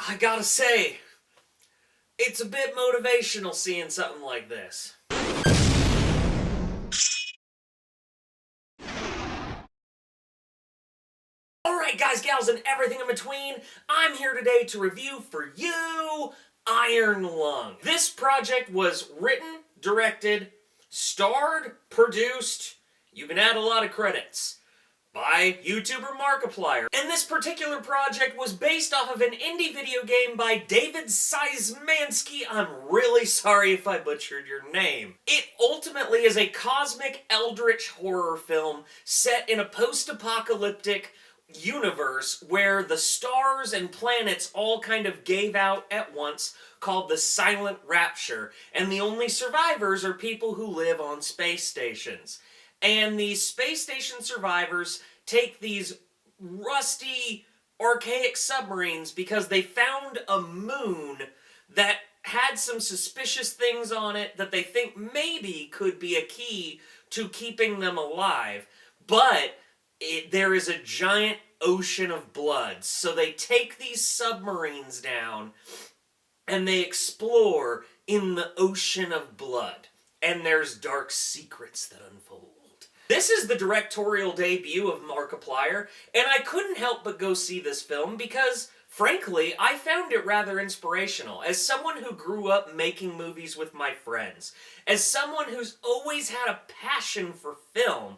I gotta say, it's a bit motivational seeing something like this. Alright guys, gals, and everything in between, I'm here today to review for you Iron Lung. This project was written, directed, starred, produced, you can add a lot of credits, by YouTuber Markiplier. And this particular project was based off of an indie video game by David Seismansky. I'm really sorry if I butchered your name. It ultimately is a cosmic eldritch horror film set in a post-apocalyptic universe where the stars and planets all kind of gave out at once, called the Silent Rapture, and the only survivors are people who live on space stations. And these space station survivors take these rusty, archaic submarines because they found a moon that had some suspicious things on it that they think maybe could be a key to keeping them alive. But there is a giant ocean of blood. So they take these submarines down and they explore in the ocean of blood. And there's dark secrets that unfold. This is the directorial debut of Markiplier, and I couldn't help but go see this film because, frankly, I found it rather inspirational. As someone who grew up making movies with my friends, as someone who's always had a passion for film,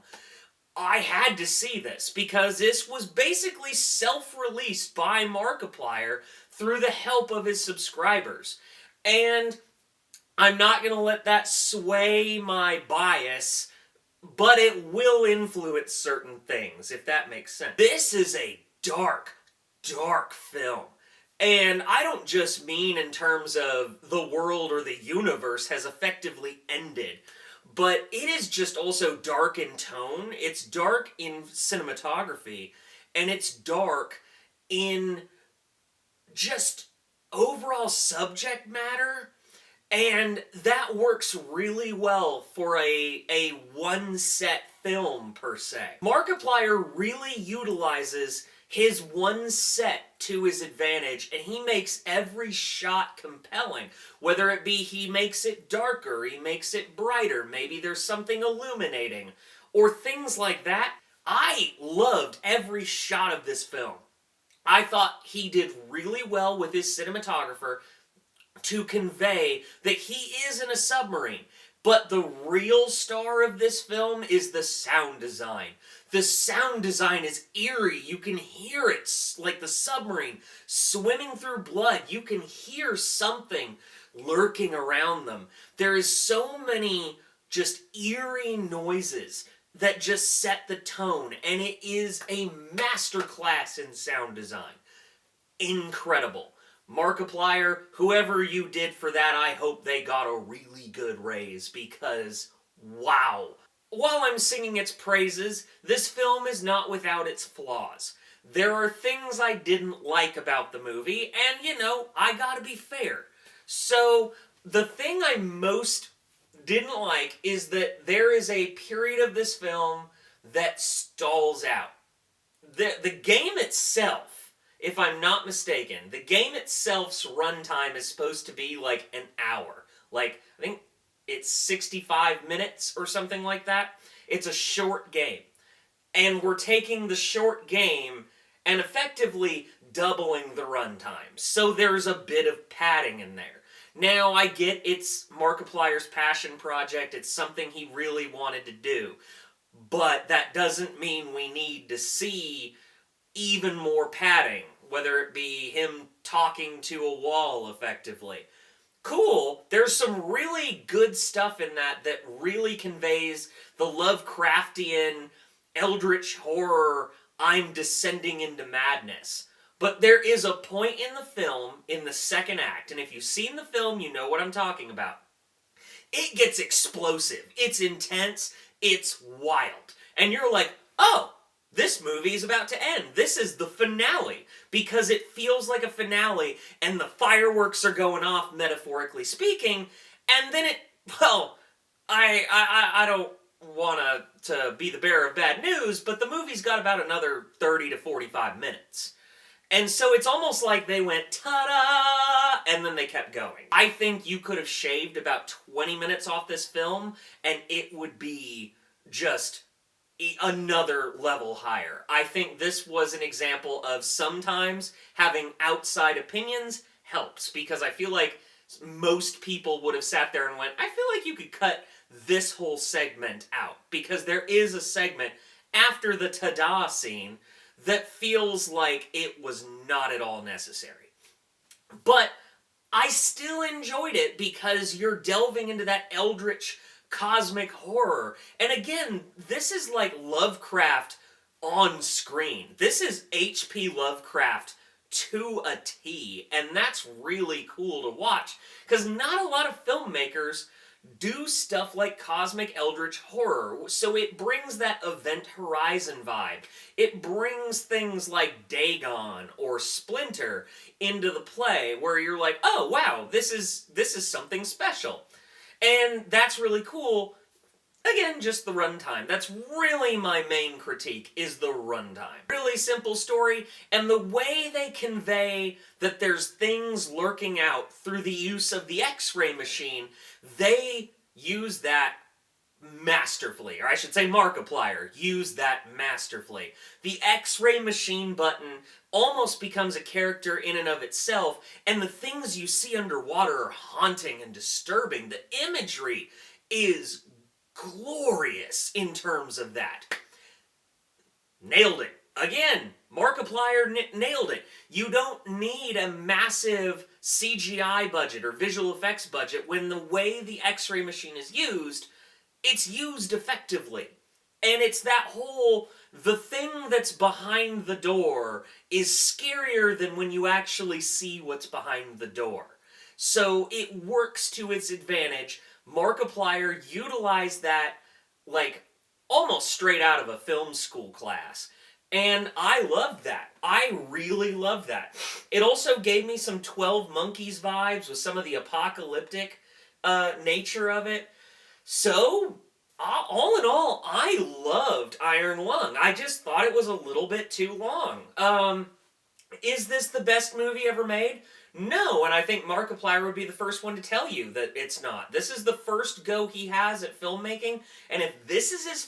I had to see this because this was basically self-released by Markiplier through the help of his subscribers. And I'm not going to let that sway my bias, but it will influence certain things, if that makes sense. This is a dark, dark film. And I don't just mean in terms of the world or the universe has effectively ended, but it is just also dark in tone, it's dark in cinematography, and it's dark in just overall subject matter. And that works really well for a one-set film, per se. Markiplier really utilizes his one set to his advantage, and he makes every shot compelling. Whether it be he makes it darker, he makes it brighter, maybe there's something illuminating, or things like that. I loved every shot of this film. I thought he did really well with his cinematographer to convey that he is in a submarine. But the real star of this film is the sound design. The sound design is eerie. You can hear it, like the submarine swimming through blood. You can hear something lurking around them. There is so many just eerie noises that just set the tone, and it is a masterclass in sound design. Incredible. Markiplier, whoever you did for that, I hope they got a really good raise because, wow. While I'm singing its praises, this film is not without its flaws. There are things I didn't like about the movie, and you know, I gotta be fair. So, the thing I most didn't like is that there is a period of this film that stalls out. The game itself, if I'm not mistaken, the game itself's runtime is supposed to be like an hour. Like, I think it's 65 minutes or something like that. It's a short game. And we're taking the short game and effectively doubling the runtime. So there's a bit of padding in there. Now, I get it's Markiplier's passion project. It's something he really wanted to do. But that doesn't mean we need to see even more padding, whether it be him talking to a wall effectively. Cool, there's some really good stuff in that that really conveys the Lovecraftian, eldritch horror, I'm descending into madness. But there is a point in the film, in the second act, and if you've seen the film, you know what I'm talking about. It gets explosive, it's intense, it's wild. And you're like, oh, this movie is about to end. This is the finale. Because it feels like a finale, and the fireworks are going off, metaphorically speaking, and then it, well, I don't want to be the bearer of bad news, but the movie's got about another 30 to 45 minutes. And so it's almost like they went, ta-da, and then they kept going. I think you could have shaved about 20 minutes off this film, and it would be just another level higher. I think this was an example of sometimes having outside opinions helps, because I feel like most people would have sat there and went, I feel like you could cut this whole segment out, because there is a segment after the ta-da scene that feels like it was not at all necessary. But I still enjoyed it because you're delving into that eldritch cosmic horror. And again, this is like Lovecraft on screen. This is H.P. Lovecraft to a T, and that's really cool to watch, because not a lot of filmmakers do stuff like cosmic eldritch horror, so it brings that Event Horizon vibe. It brings things like Dagon or Splinter into the play, where you're like, oh wow, this is something special. And that's really cool. Again, just the runtime. That's really my main critique, is the runtime. Really simple story, and the way they convey that there's things lurking out through the use of the X-ray machine, they use that masterfully. Or I should say Markiplier used that masterfully. The X-ray machine button almost becomes a character in and of itself, and the things you see underwater are haunting and disturbing. The imagery is glorious in terms of that. Nailed it. Again, Markiplier nailed it. You don't need a massive CGI budget or visual effects budget when the way the X-ray machine is used, it's used effectively. And it's that whole, the thing that's behind the door is scarier than when you actually see what's behind the door. So it works to its advantage. Markiplier utilized that like almost straight out of a film school class. And I loved that. I really loved that. It also gave me some 12 Monkeys vibes with some of the apocalyptic nature of it. So, all in all, I loved Iron Lung. I just thought it was a little bit too long. Is this the best movie ever made? No, and I think Markiplier would be the first one to tell you that it's not. This is the first go he has at filmmaking, and if this is his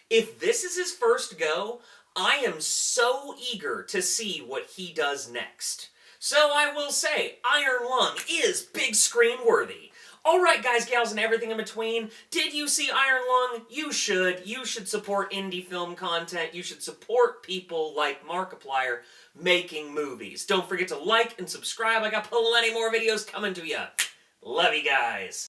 if this is his first go, I am so eager to see what he does next. So I will say, Iron Lung is big screen worthy. Alright guys, gals, and everything in between, did you see Iron Lung? You should. You should support indie film content. You should support people like Markiplier making movies. Don't forget to like and subscribe. I got plenty more videos coming to you. Love you guys.